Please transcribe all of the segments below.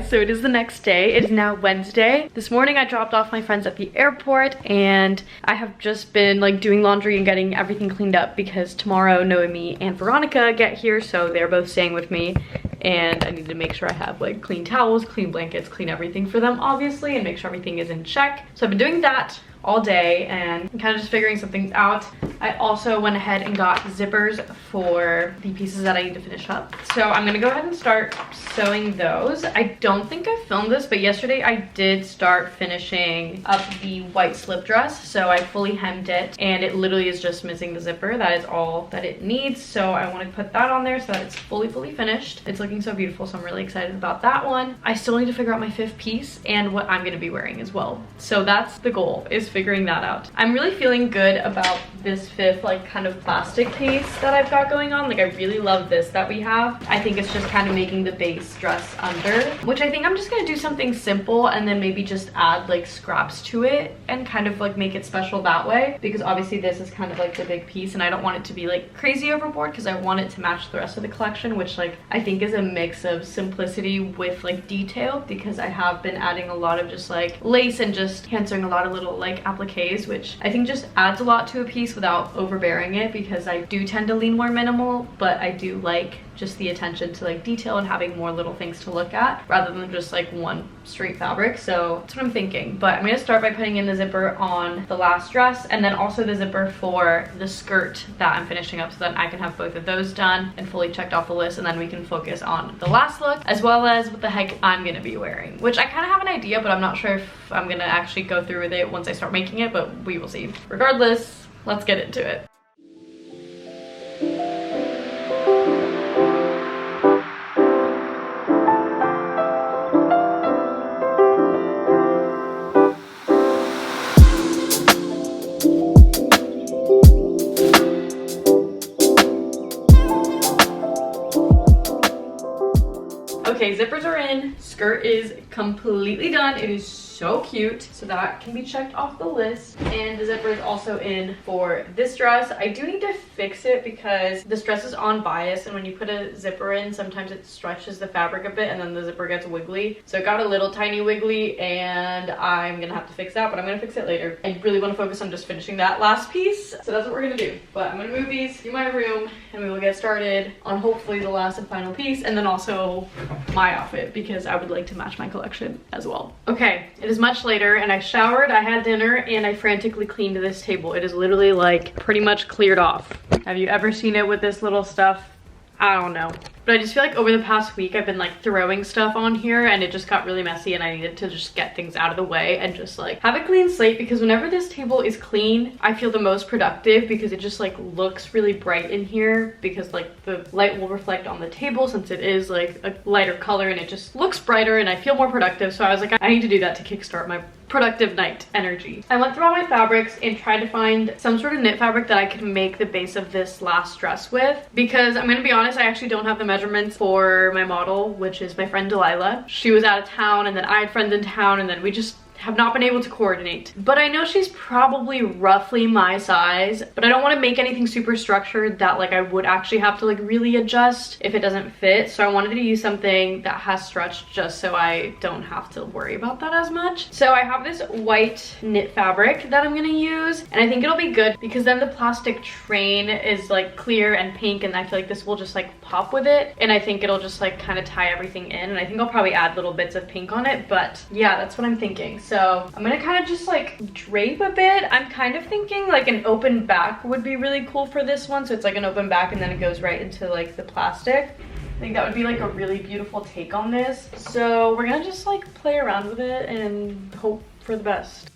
guys, so it is the next day. It is now Wednesday. This morning I dropped off my friends at the airport and I have just been like doing laundry and getting everything cleaned up because tomorrow Noemie and Veronica get here, so they're both staying with me and I need to make sure I have like clean towels, clean blankets, clean everything for them obviously, and make sure everything is in check. So I've been doing that all day and I'm kind of just figuring some things out. I also went ahead and got zippers for the pieces that I need to finish up. So I'm gonna go ahead and start sewing those. I don't think I filmed this, but yesterday I did start finishing up the white slip dress. So I fully hemmed it and it literally is just missing the zipper. That is all that it needs. So I want to put that on there so that it's fully finished. It's looking so beautiful, so I'm really excited about that one. I still need to figure out my 5th piece and what I'm gonna be wearing as well. So that's the goal, is figuring that out. I'm really feeling good about this 5th like kind of plastic piece that I've got going on. Like I really love this that we have. I think it's just kind of making the base dress under, which I think I'm just gonna do something simple and then maybe just add like scraps to it and kind of like make it special that way, because obviously this is kind of like the big piece and I don't want it to be like crazy overboard because I want it to match the rest of the collection, which like I think is a mix of simplicity with like detail, because I have been adding a lot of just like lace and just answering a lot of little like appliques, which I think just adds a lot to a piece without overbearing it, because I do tend to lean more minimal, but I do like just the attention to like detail and having more little things to look at rather than just like one straight fabric. So that's what I'm thinking. But I'm gonna start by putting in the zipper on the last dress and then also the zipper for the skirt that I'm finishing up, so that I can have both of those done and fully checked off the list, and then we can focus on the last look as well as what the heck I'm gonna be wearing, which I kind of have an idea, but I'm not sure if I'm gonna actually go through with it once I start making it, but we will see. Regardless, let's get into it. Okay, zippers are in, skirt is completely done. It is so cute, so that can be checked off the list. And the zipper is also in for this dress. I do need to fix it because this dress is on bias, and when you put a zipper in, sometimes it stretches the fabric a bit and then the zipper gets wiggly. So it got a little tiny wiggly and I'm gonna have to fix that, but I'm gonna fix it later. I really want to focus on just finishing that last piece, so that's what we're gonna do. But I'm gonna move these to my room and we will get started on hopefully the last and final piece, and then also my outfit because I would like to match my collection as well. Okay, it is much later and I showered, I had dinner, and I frantically cleaned this table. It is literally like pretty much cleared off. Have you ever seen it with this little stuff? I don't know. But I just feel like over the past week I've been like throwing stuff on here and it just got really messy, and I needed to just get things out of the way and just like have a clean slate, because whenever this table is clean I feel the most productive, because it just like looks really bright in here, because like the light will reflect on the table since it is like a lighter color and it just looks brighter and I feel more productive. So I was like, I need to do that to kickstart my productive night energy. I went through all my fabrics and tried to find some sort of knit fabric that I could make the base of this last dress with, because I'm gonna be honest, I actually don't have the measurements for my model, which is my friend Delilah. She was out of town and then I had friends in town and then we just have not been able to coordinate. But I know she's probably roughly my size, but I don't want to make anything super structured that like I would actually have to like really adjust if it doesn't fit. So I wanted to use something that has stretch just so I don't have to worry about that as much. So I have this white knit fabric that I'm gonna use, and I think it'll be good because then the plastic train is like clear and pink, and I feel like this will just like pop with it, and I think it'll just like kind of tie everything in, and I think I'll probably add little bits of pink on it. But yeah, that's what I'm thinking. So I'm gonna kind of just like drape a bit. I'm kind of thinking like an open back would be really cool for this one. So it's like an open back and then it goes right into like the plastic. I think that would be like a really beautiful take on this. So we're gonna just like play around with it and hope for the best.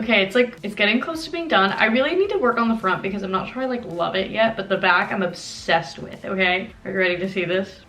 Okay, it's getting close to being done. I really need to work on the front because I'm not sure I like love it yet, but the back I'm obsessed with, okay? Are you ready to see this?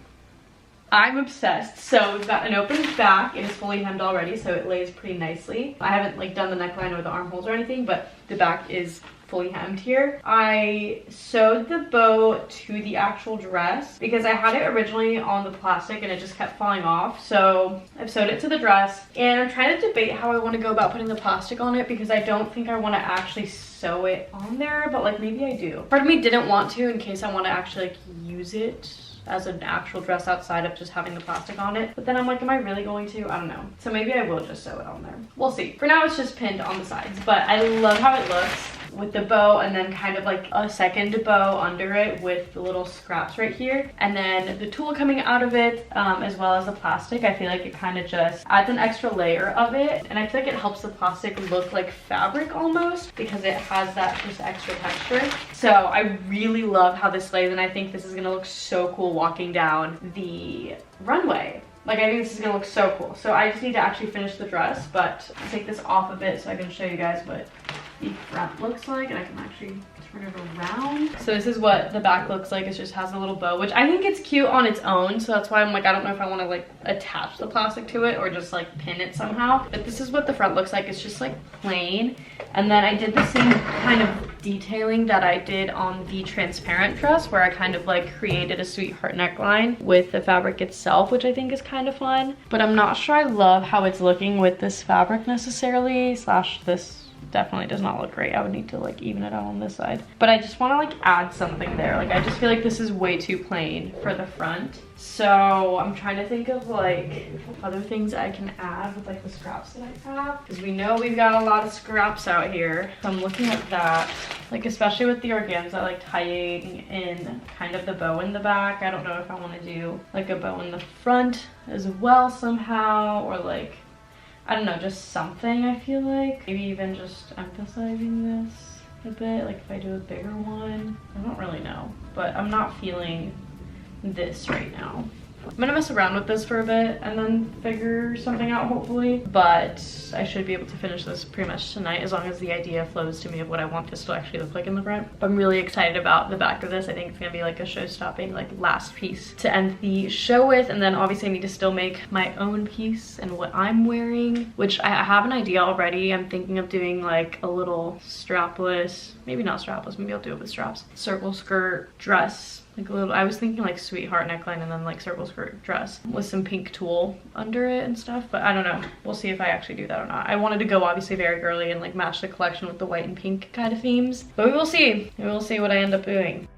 I'm obsessed. So we've got an open back. It is fully hemmed already, so it lays pretty nicely. I haven't like done the neckline or the armholes or anything, but the back is fully hemmed here. I sewed the bow to the actual dress because I had it originally on the plastic and it just kept falling off. So I've sewed it to the dress, and I'm trying to debate how I want to go about putting the plastic on it because I don't think I want to actually sew it on there, but like maybe I do. Part of me didn't want to in case I want to actually like use it as an actual dress outside of just having the plastic on it, but then I'm like, am I really going to? I don't know. So maybe I will just sew it on there. We'll see. For now it's just pinned on the sides, but I love how it looks with the bow and then kind of like a second bow under it with the little scraps right here, and then the tulle coming out of it, as well as the plastic. I feel like it kind of just adds an extra layer of it, and I feel like it helps the plastic look like fabric almost because it has that just extra texture. So I really love how this lays, and I think this is gonna look so cool walking down the runway. Like, I think this is gonna look so cool. So I just need to actually finish the dress, but I'll take this off of it so I can show you guys what the front looks like, and I can actually turn it around. So this is what the back looks like. It just has a little bow, which I think it's cute on its own, so that's why I'm like, I don't know if I want to like attach the plastic to it or just like pin it somehow. But this is what the front looks like. It's just like plain, and then I did the same kind of detailing that I did on the transparent dress, where I kind of like created a sweetheart neckline with the fabric itself, which I think is kind of fun. But I'm not sure I love how it's looking with this fabric necessarily, slash this definitely does not look great. I would need to like even it out on this side, but I just want to like add something there. Like, I just feel like this is way too plain for the front, so I'm trying to think of like other things I can add with like the scraps that I have, because we know we've got a lot of scraps out here. So I'm looking at that, like especially with the organza, like tying in kind of the bow in the back. I don't know if I want to do like a bow in the front as well somehow, or like, I don't know, just something. I feel like maybe even just emphasizing this a bit, like if I do a bigger one. I don't really know, but I'm not feeling this right now. I'm gonna mess around with this for a bit and then figure something out hopefully, but I should be able to finish this pretty much tonight as long as the idea flows to me of what I want this to actually look like in the front. But I'm really excited about the back of this. I think it's gonna be like a show-stopping like last piece to end the show with, and then obviously I need to still make my own piece and what I'm wearing, which I have an idea already. I'm thinking of doing like a little strapless, maybe not strapless, maybe I'll do it with straps, circle skirt dress. Like a little, I was thinking like sweetheart neckline and then like circle skirt dress with some pink tulle under it and stuff, but I don't know. We'll see if I actually do that or not. I wanted to go obviously very girly and like match the collection with the white and pink kind of themes, but we will see. We will see what I end up doing.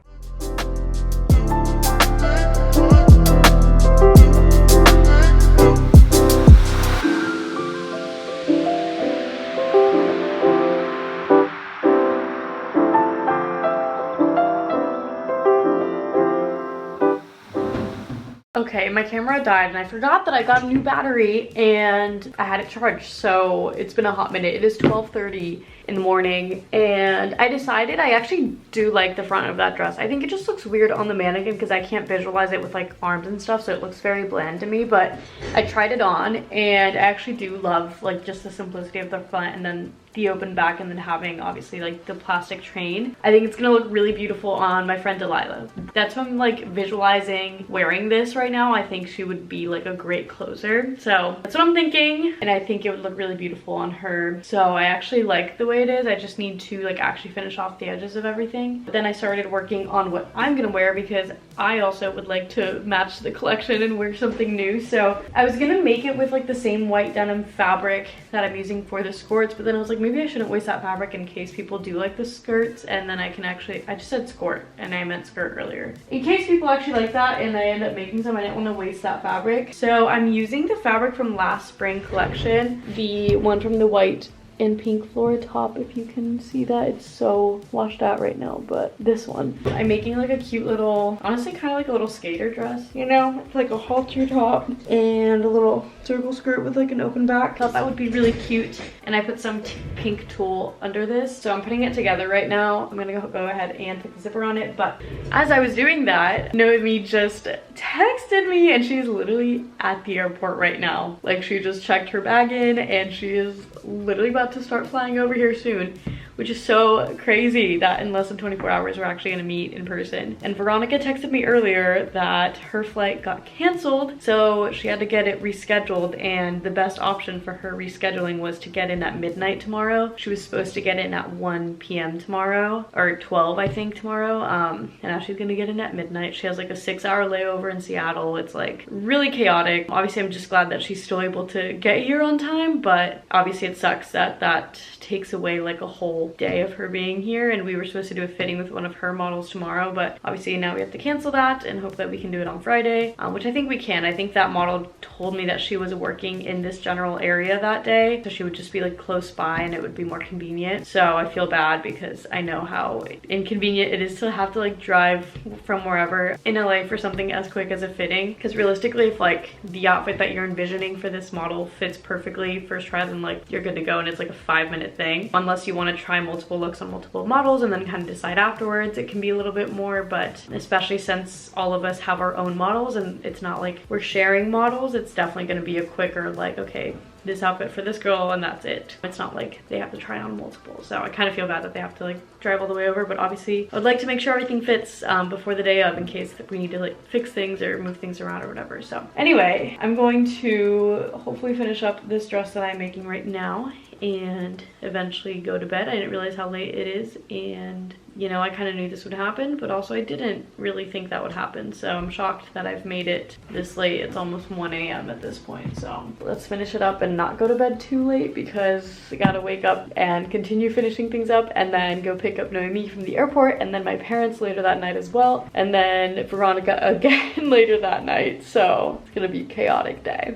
Okay, my camera died and I forgot that I got a new battery and I had it charged, so it's been a hot minute. It is 12:30 in the morning and I decided I actually do like the front of that dress. I think it just looks weird on the mannequin because I can't visualize it with like arms and stuff, so it looks very bland to me, but I tried it on and I actually do love like just the simplicity of the front and then the open back, and then having obviously like the plastic train. I think it's gonna look really beautiful on my friend Delilah. That's why I'm like visualizing wearing this right now. I think she would be like a great closer, so that's what I'm thinking, and I think it would look really beautiful on her. So I actually like the way it is. I just need to like actually finish off the edges of everything. But then I started working on what I'm gonna wear because I also would like to match the collection and wear something new. So I was gonna make it with like the same white denim fabric that I'm using for the skirts, but then I was like, maybe I shouldn't waste that fabric in case people do like the skirts, and then I can actually, I just said skirt and I meant skirt earlier. In case people actually like that and I end up making some, I didn't want to waste that fabric. So I'm using the fabric from last spring collection, the one from the white and pink floor top. If you can see that, it's so washed out right now, but this one I'm making like a cute little, honestly kind of like a little skater dress, you know. It's like a halter top and a little circle skirt with like an open back. Thought that would be really cute, and I put some pink tulle under this, so I'm putting it together right now. I'm gonna go ahead and put the zipper on it, but as I was doing that, Noemie just texted me, and she's literally at the airport right now. Like, she just checked her bag in and she is literally about to start flying over here soon, which is so crazy that in less than 24 hours we're actually gonna meet in person. And Veronica texted me earlier that her flight got canceled, so she had to get it rescheduled, and the best option for her rescheduling was to get in at midnight tomorrow. She was supposed to get in at 1 p.m. tomorrow, or 12 I think tomorrow, and now she's gonna get in at midnight. She has like a 6-hour layover in Seattle. It's like really chaotic. Obviously I'm just glad that she's still able to get here on time, but obviously it sucks that that takes away like a whole day of her being here. And we were supposed to do a fitting with one of her models tomorrow, but obviously now we have to cancel that and hope that we can do it on Friday, which I think we can. I think that model told me that she was working in this general area that day, so she would just be like close by and it would be more convenient. So I feel bad because I know how inconvenient it is to have to like drive from wherever in LA for something as quick as a fitting, because realistically if like the outfit that you're envisioning for this model fits perfectly first try, then like you're good to go and it's like a 5-minute thing. Unless you want to try multiple looks on multiple models and then kind of decide afterwards, it can be a little bit more. But especially since all of us have our own models and it's not like we're sharing models, it's definitely going to be a quicker like, okay, this outfit for this girl and that's it. It's not like they have to try on multiple, so I kind of feel bad that they have to like drive all the way over. But obviously I would like to make sure everything fits before the day of, in case that we need to like fix things or move things around or whatever. So anyway, I'm going to hopefully finish up this dress that I'm making right now and eventually go to bed. I didn't realize how late it is, and you know, I kind of knew this would happen, but also I didn't really think that would happen. So I'm shocked that I've made it this late. It's almost 1 a.m. at this point. So let's finish it up and not go to bed too late, because I gotta wake up and continue finishing things up and then go pick up Noemie from the airport, and then my parents later that night as well, and then Veronica again later that night. So it's gonna be a chaotic day.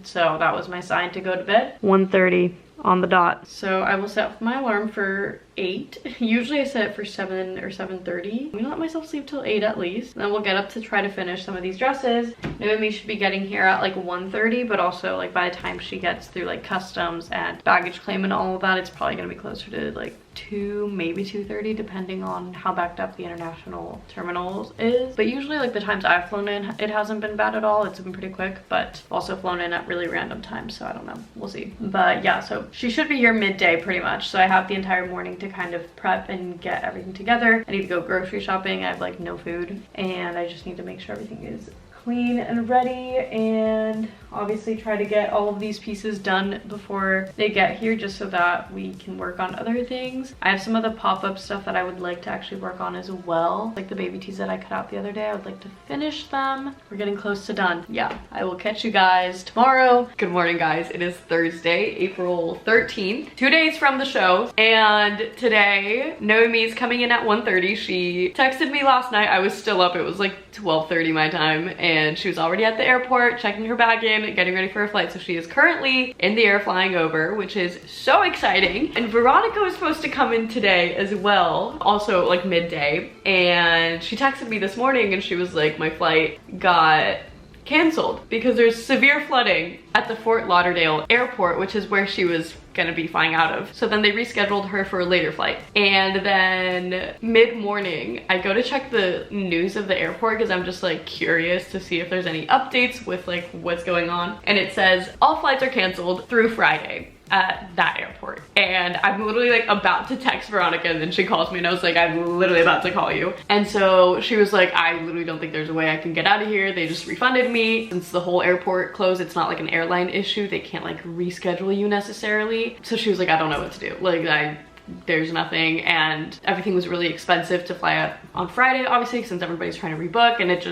So that was my sign to go to bed. 1:30 on the dot. So I will set my alarm for 8. Usually I set it for 7 or 7:30. I'm gonna let myself sleep till 8 at least. Then we'll get up to try to finish some of these dresses. Noemie should be getting here at like 1:30, but also like by the time she gets through like customs and baggage claim and all of that, it's probably gonna be closer to like 2, maybe 2:30, depending on how backed up the international terminals is. But usually like the times I've flown in, it hasn't been bad at all. It's been pretty quick, but I've also flown in at really random times, so I don't know, we'll see. But yeah, so she should be here midday pretty much, so I have the entire morning to kind of prep and get everything together. I need to go grocery shopping. I have like no food, and I just need to make sure everything is clean and ready, and obviously try to get all of these pieces done before they get here, just so that we can work on other things. I have some of the pop-up stuff that I would like to actually work on as well, like the baby tees that I cut out the other day. I would like to finish them. We're getting close to done. Yeah, I will catch you guys tomorrow. Good morning, guys. It is Thursday, April 13th, 2 days from the show, and today Noemie's coming in at 1:30. She texted me last night. I was still up. It was like 12:30 my time, and she was already at the airport checking her bag in, getting ready for her flight. So she is currently in the air flying over, which is so exciting. And Veronica was supposed to come in today as well, also like midday, and she texted me this morning and she was like, my flight got canceled because there's severe flooding at the Fort Lauderdale airport, which is where she was gonna be flying out of. So then they rescheduled her for a later flight. And then mid-morning, I go to check the news of the airport because I'm just like curious to see if there's any updates with like what's going on. And it says all flights are canceled through Friday at that airport. And I'm literally like about to text Veronica, and then she calls me and I was like, I'm literally about to call you. And so she was like, I literally don't think there's a way I can get out of here. They just refunded me. Since the whole airport closed, it's not like an airline issue. They can't like reschedule you necessarily. So she was like, I don't know what to do. Like, I there's nothing, and everything was really expensive to fly out on Friday, obviously, since everybody's trying to rebook, and it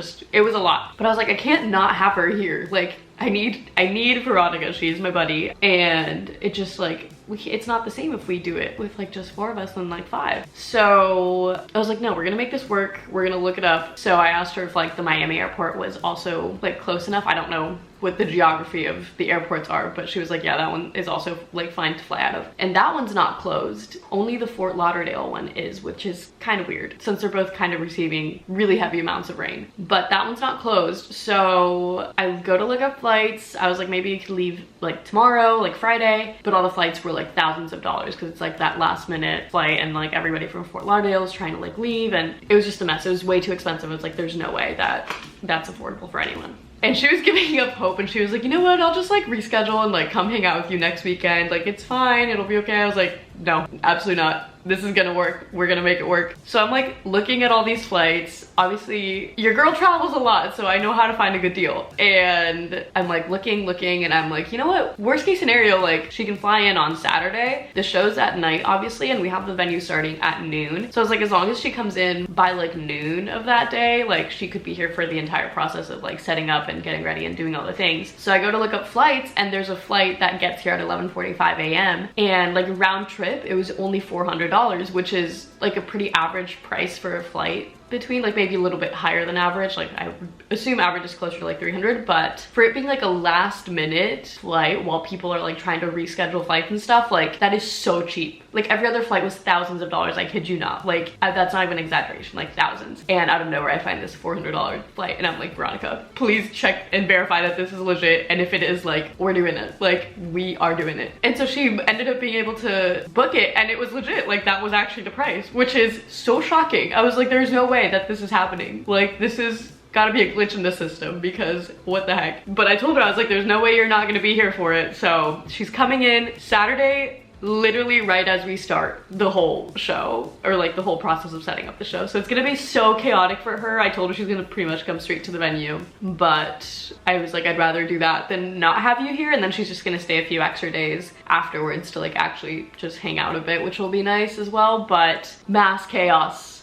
was a lot. But I was like, I can't not have her here. Like, I need Veronica, she's my buddy, and it just like, it's not the same if we do it with like just 4 of us than like 5. So I was like, no, we're gonna make this work. We're gonna look it up. So I asked her if like the Miami airport was also like close enough. I don't know what the geography of the airports are, but she was like, yeah, that one is also like fine to fly out of. And that one's not closed. Only the Fort Lauderdale one is, which is kind of weird since they're both kind of receiving really heavy amounts of rain. But that one's not closed. So I go to look up flights. I was like, maybe you could leave like tomorrow, like Friday, but all the flights were like thousands of dollars because it's like that last minute flight, and like everybody from Fort Lauderdale is trying to like leave, and it was just a mess. It was way too expensive. It was like, there's no way that that's affordable for anyone. And she was giving up hope, and she was like, you know what, I'll just like reschedule and like come hang out with you next weekend. Like, it's fine, it'll be okay. I was like, no, absolutely not. This is gonna work. We're gonna make it work. So I'm like looking at all these flights. Obviously, your girl travels a lot, so I know how to find a good deal. And I'm like looking, and I'm like, you know what? Worst case scenario, like she can fly in on Saturday. The show's at night, obviously, and we have the venue starting at noon. So I was like, as long as she comes in by like noon of that day, like she could be here for the entire process of like setting up and getting ready and doing all the things. So I go to look up flights, and there's a flight that gets here at 11:45 a.m. and like round trip, it was only $400, which is like a pretty average price for a flight. Between like maybe a little bit higher than average, like I would assume average is closer to like 300, but for it being like a last minute flight while people are like trying to reschedule flights and stuff, like that is so cheap. Like every other flight was thousands of dollars, I kid you not. Like that's not even an exaggeration, like thousands. And out of nowhere I find this $400 flight, and I'm like, Veronica, please check and verify that this is legit, and if it is, like, we're doing it. Like, we are doing it. And so she ended up being able to book it, and it was legit. Like, that was actually the price, which is so shocking. I was like, there's no way that this is happening. Like, this is gotta be a glitch in the system, because what the heck. But I told her, I was like, there's no way you're not gonna be here for it. So she's coming in Saturday, literally right as we start the whole show, or like the whole process of setting up the show. So it's gonna be so chaotic for her. I told her she's gonna pretty much come straight to the venue, but I was like, I'd rather do that than not have you here, and then she's just gonna stay a few extra days afterwards to like actually just hang out a bit, which will be nice as well. But mass chaos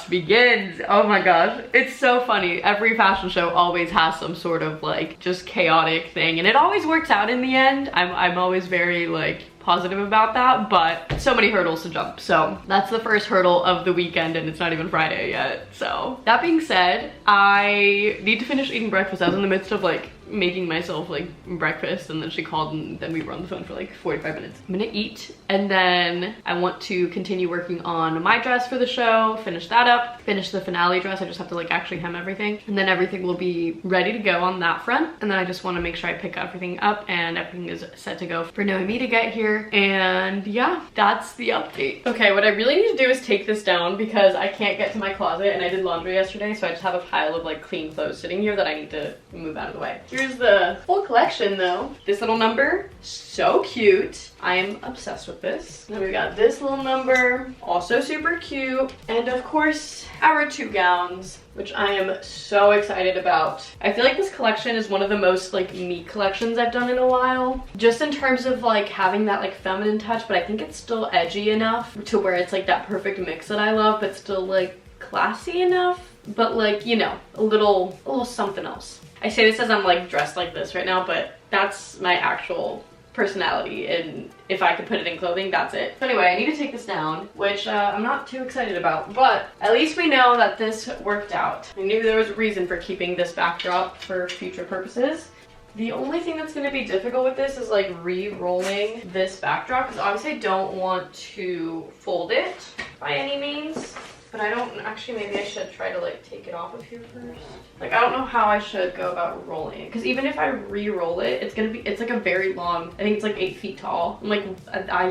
begins. Oh my gosh, it's so funny. Every fashion show always has some sort of like just chaotic thing, and it always works out in the end. I'm always very like positive about that, but so many hurdles to jump. So that's the first hurdle of the weekend, and it's not even Friday yet. So that being said, I need to finish eating breakfast. I was in the midst of like making myself like breakfast, and then she called, and then we were on the phone for like 45 minutes. I'm gonna eat, and then I want to continue working on my dress for the show, finish that up, finish the finale dress. I just have to like actually hem everything, and then everything will be ready to go on that front. And then I just want to make sure I pick everything up and everything is set to go for Noemie to get here. And yeah, that's the update. Okay, what I really need to do is take this down because I can't get to my closet, and I did laundry yesterday, so I just have a pile of like clean clothes sitting here that I need to move out of the way. Here's the full collection though. This little number, so cute. I am obsessed with this. Then we got this little number, also super cute. And of course, our 2 gowns, which I am so excited about. I feel like this collection is one of the most like me collections I've done in a while. Just in terms of like having that like feminine touch, but I think it's still edgy enough to where it's like that perfect mix that I love, but still like classy enough, but like, you know, a little something else. I say this as I'm like dressed like this right now, but that's my actual personality, and if I could put it in clothing, that's it. So anyway, I need to take this down, which I'm not too excited about, but at least we know that this worked out. I knew there was a reason for keeping this backdrop for future purposes. The only thing that's going to be difficult with this is like re-rolling this backdrop, because obviously I don't want to fold it by any means. But I don't, actually maybe I should try to like take it off of here first. Like I don't know how I should go about rolling it, because even if I re-roll it, it's like a very long, I think it's like 8 feet tall. I'm like,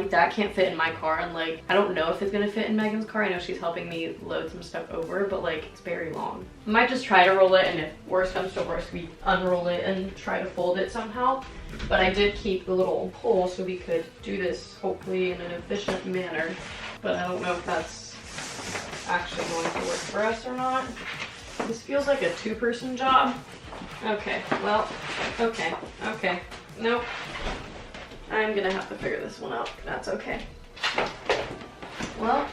that can't fit in my car, and like I don't know if it's gonna fit in Megan's car. I know she's helping me load some stuff over, but like it's very long. I might just try to roll it, and if worse comes to worse, we unroll it and try to fold it somehow. But I did keep the little hole so we could do this hopefully in an efficient manner, but I don't know if that's actually going to work for us or not. This feels like a 2-person job. Okay, well, okay. Nope. I'm gonna have to figure this one out. That's okay. Well,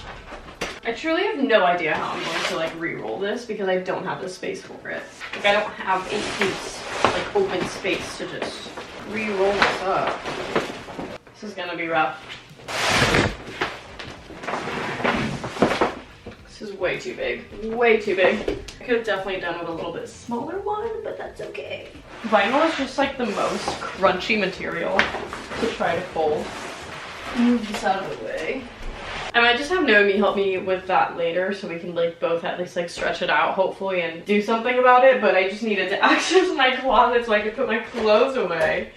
I truly have no idea how I'm going to like re-roll this because I don't have the space for it. Like I don't have a piece, like open space to just re-roll this up. This is gonna be rough. This is way too big, way too big. I could have definitely done with a little bit smaller one, but that's okay. Vinyl is just like the most crunchy material to try to fold. Move this out of the way. I might just have Noemie help me with that later so we can like both at least like stretch it out hopefully and do something about it, but I just needed to access my closet so I could put my clothes away.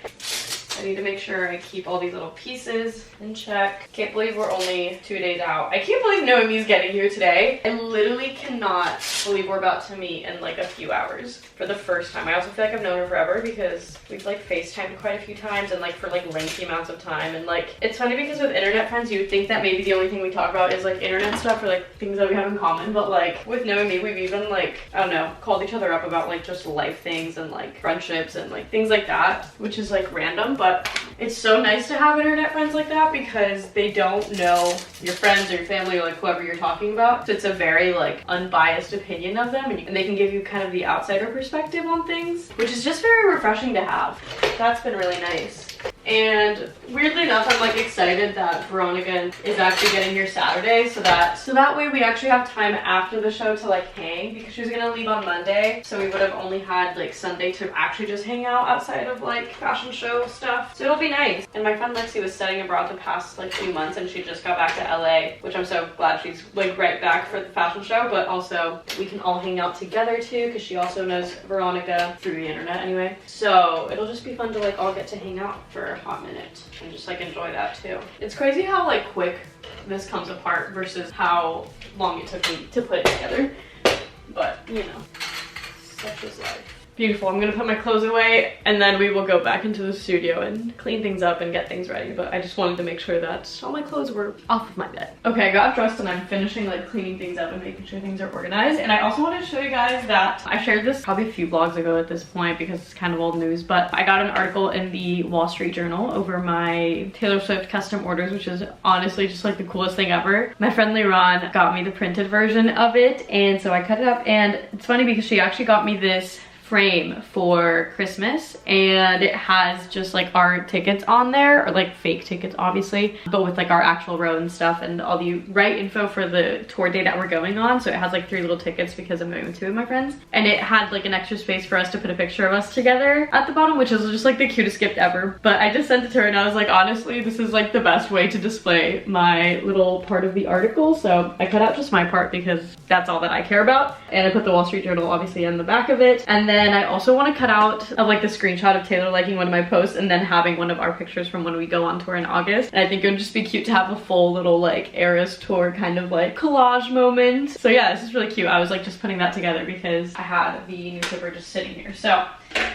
I need to make sure I keep all these little pieces in check. Can't believe we're only 2 days out. I can't believe Noemie's getting here today. I literally cannot believe we're about to meet in like a few hours for the first time. I also feel like I've known her forever because we've like FaceTimed quite a few times and like for like lengthy amounts of time. And like, it's funny because with internet friends, you would think that maybe the only thing we talk about is like internet stuff or like things that we have in common. But like with Noemie, we've even like, I don't know, called each other up about like just life things and like friendships and like things like that, which is like random, but it's so nice to have internet friends like that because they don't know your friends or your family or like whoever you're talking about. So it's a very like unbiased opinion of them and they can give you kind of the outsider perspective on things, which is just very refreshing to have. That's been really nice. And weirdly enough, I'm like excited that Veronica is actually getting here Saturday so that way we actually have time after the show to like hang because she was gonna leave on Monday. So we would have only had like Sunday to actually just hang out outside of like fashion show stuff. So it'll be nice. And my friend Lexi was studying abroad the past like few months and she just got back to LA, which I'm so glad she's like right back for the fashion show, but also we can all hang out together too because she also knows Veronica through the internet anyway. So it'll just be fun to like all get to hang out for a hot minute and just like enjoy that too. It's crazy how like quick this comes apart versus how long it took me to put it together, but you know, such is life. Beautiful. I'm gonna put my clothes away and then we will go back into the studio and clean things up and get things ready, but I just wanted to make sure that all my clothes were off of my bed. Okay, I got dressed and I'm finishing like cleaning things up and making sure things are organized. And I also wanted to show you guys that I shared this probably a few vlogs ago at this point because it's kind of old news, but I got an article in the Wall Street Journal over my Taylor Swift custom orders, which is honestly just like the coolest thing ever. My friend Liran got me the printed version of it and so I cut it up, and it's funny because she actually got me this frame for Christmas and it has just like our tickets on there, or like fake tickets obviously, but with like our actual row and stuff and all the right info for the tour day that we're going on. So it has like 3 little tickets because I'm going with 2 of my friends, and it had like an extra space for us to put a picture of us together at the bottom, which is just like the cutest gift ever. But I just sent it to her and I was like, honestly, this is like the best way to display my little part of the article. So I cut out just my part because that's all that I care about, and I put the Wall Street Journal obviously on the back of it. And then I also want to cut out of like the screenshot of Taylor liking one of my posts and then having one of our pictures from when we go on tour in August. And I think it would just be cute to have a full little like Eras tour kind of like collage moment. So yeah, this is really cute. I was like just putting that together because I had the newspaper just sitting here. So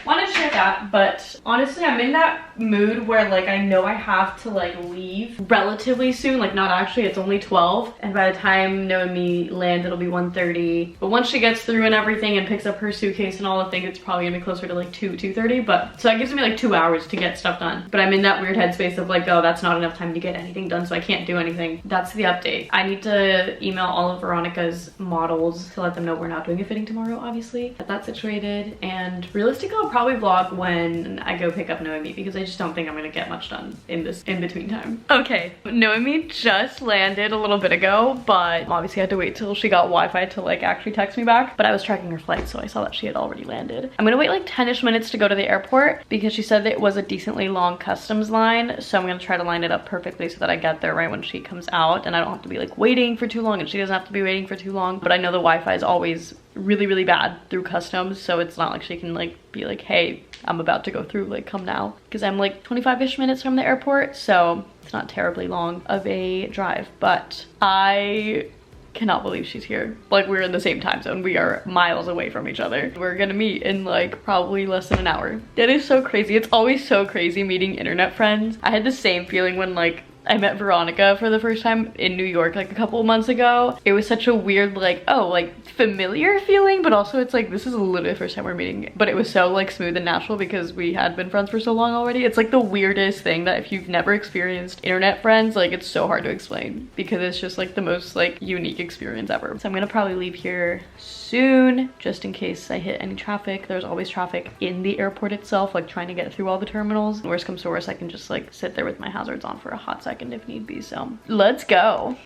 wanted to share that, but honestly I'm in that mood where like I know I have to like leave relatively soon, like not actually, it's only 12, and by the time Noemie lands it'll be 1:30, but once she gets through and everything and picks up her suitcase and all the things, it's probably gonna be closer to like 2:30, but so that gives me like 2 hours to get stuff done. But I'm in that weird headspace of like, oh, that's not enough time to get anything done, so I can't do anything. That's the update. I need to email all of Veronica's models to let them know we're not doing a fitting tomorrow, obviously. Get that situated, and realistically I'll probably vlog when I go pick up Noemie because I just don't think I'm gonna get much done in this in-between time. Okay, Noemie just landed a little bit ago, but obviously I had to wait till she got Wi-Fi to like actually text me back, but I was tracking her flight so I saw that she had already landed. I'm gonna wait like 10-ish minutes to go to the airport because she said that it was a decently long customs line, so I'm gonna try to line it up perfectly so that I get there right when she comes out and I don't have to be like waiting for too long and she doesn't have to be waiting for too long. But I know the Wi-Fi is always really bad through customs, so it's not like she can like be like, hey, I'm about to go through, like come now, because I'm like 25-ish minutes from the airport, so it's not terribly long of a drive. But I cannot believe she's here. Like, we're in the same time zone. We are miles away from each other. We're gonna meet in like probably less than an hour. It is so crazy. It's always so crazy meeting internet friends. I had the same feeling when like I met Veronica for the first time in New York like a couple of months ago. It was such a weird like, oh, like familiar feeling, but also it's like this is literally the first time we're meeting. But it was so like smooth and natural because we had been friends for so long already. It's like the weirdest thing that if you've never experienced internet friends, like it's so hard to explain because it's just like the most like unique experience ever. So I'm gonna probably leave here soon just in case I hit any traffic. There's always traffic in the airport itself, like trying to get through all the terminals. Worst comes to worst, I can just like sit there with my hazards on for a hot second if need be. So let's go.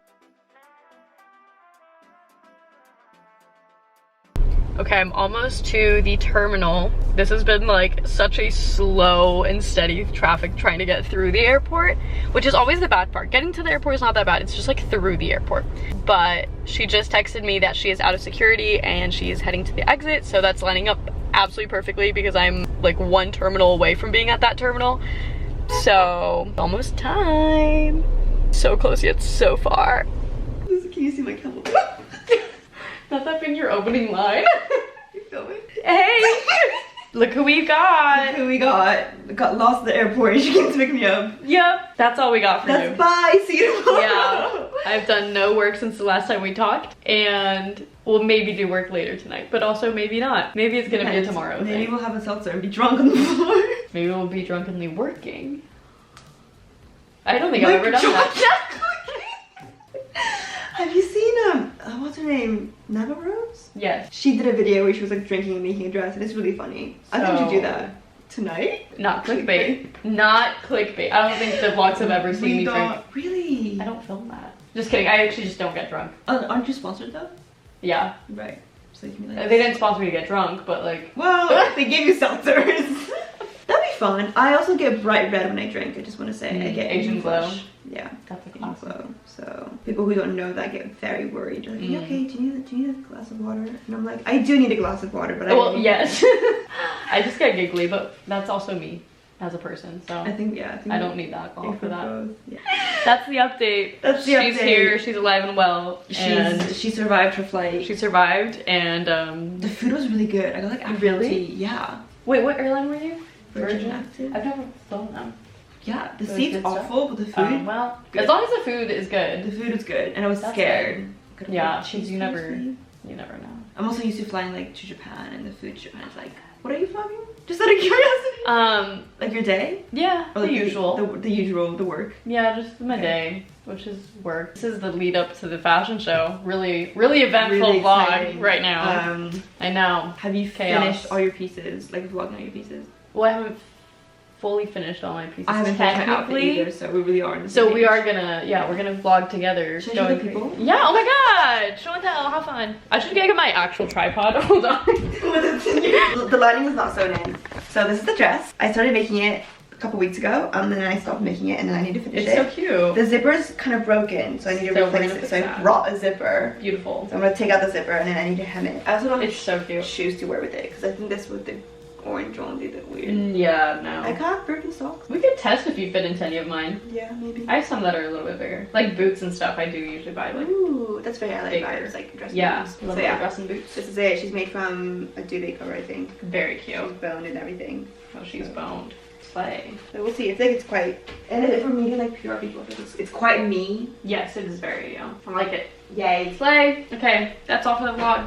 Okay, I'm almost to the terminal. This has been like such a slow and steady traffic trying to get through the airport, which is always the bad part. Getting to the airport is not that bad. It's just like through the airport. But she just texted me that she is out of security and she is heading to the exit. So that's lining up absolutely perfectly because I'm like one terminal away from being at that terminal. So almost time. So close yet so far. Can you see my camel? Not that been your opening line. You filming? Hey! Look who we got. Look who we got. Got lost at the airport and she came to pick me up. Yep, that's all we got for you. Bye, see you tomorrow. Yeah, I've done no work since the last time we talked, and we'll maybe do work later tonight, but also maybe not. Maybe it's gonna be a tomorrow thing. Maybe we'll have a seltzer and be drunk on the floor. Maybe we'll be drunkenly working. I don't think I've ever done that. Have you seen what's her name? Nana Rose? Yes. She did a video where she was like drinking and making a dress, and it's really funny. I think we should do that tonight. Not clickbait. Not clickbait. I don't think the vlogs have ever seen me drink. Really? I don't film that. Just kidding. I actually just don't get drunk. Aren't you sponsored though? Yeah. Right. So you can be like, they didn't sponsor me to get drunk, but like. Well, they gave you seltzers. That'd be fun. I also get bright red when I drink. I just want to say I get Asian glow. Yeah, that's a Asian glow. So people who don't know that get very worried. They're like, okay, do you need a glass of water? And I'm like, I do need a glass of water, but well, yes. I just get giggly, but that's also me as a person. So I think I don't need alcohol for that. Yeah. That's the update. That's the update. She's here. She's alive and well. She survived her flight. She survived, and the food was really good. I got like really? Yeah. Wait, what airline were you? Virgin Active. I've never flown them. Yeah, the seat's awful, but the food. Well, good. as long as the food is good. The food is good, and I was scared. Yeah, you never know. I'm also used to flying like to Japan, and the food in Japan is like, what are you flying? Just out of curiosity. Like your day? Yeah, or like the usual. The usual, the work. Yeah, just my day, which is work. This is the lead up to the fashion show. Really eventful vlog right now. I know. Have you finished all your pieces? Like vlogging all your pieces? Well, I haven't fully finished all my pieces. I haven't finished my outfit either, so we really are in the So we are gonna, we're gonna vlog together. Should I show the people? Yeah, oh my god! Show and tell, have fun. I should get my actual tripod, hold on. The lining was not sewn in. So this is the dress. I started making it a couple weeks ago, and then I stopped making it, and then I need to finish it. It's so cute. The zipper's kind of broken, so I need to replace it. So I brought a zipper. Beautiful. So I'm gonna take out the zipper, and then I need to hem it. I also don't have so cute. shoes to wear with it, because I think this with the orange one would be a bit weird. Yeah, no. I got Birkenstocks. We could test if you fit into any of mine. Yeah, maybe. I have some that are a little bit bigger. Like boots and stuff, I do usually buy like. Ooh, that's very I like vibes, like dress boots. So yeah, dress and boots. This is it. She's made from a duvet cover, I think. Very cute. She's boned and everything. Oh, she's boned. Slay. So we'll see. I think it's quite, and if we're meeting like PR people, it's quite me. Yes, it is very, I like it. Yay. Slay. Okay, that's all for the vlog.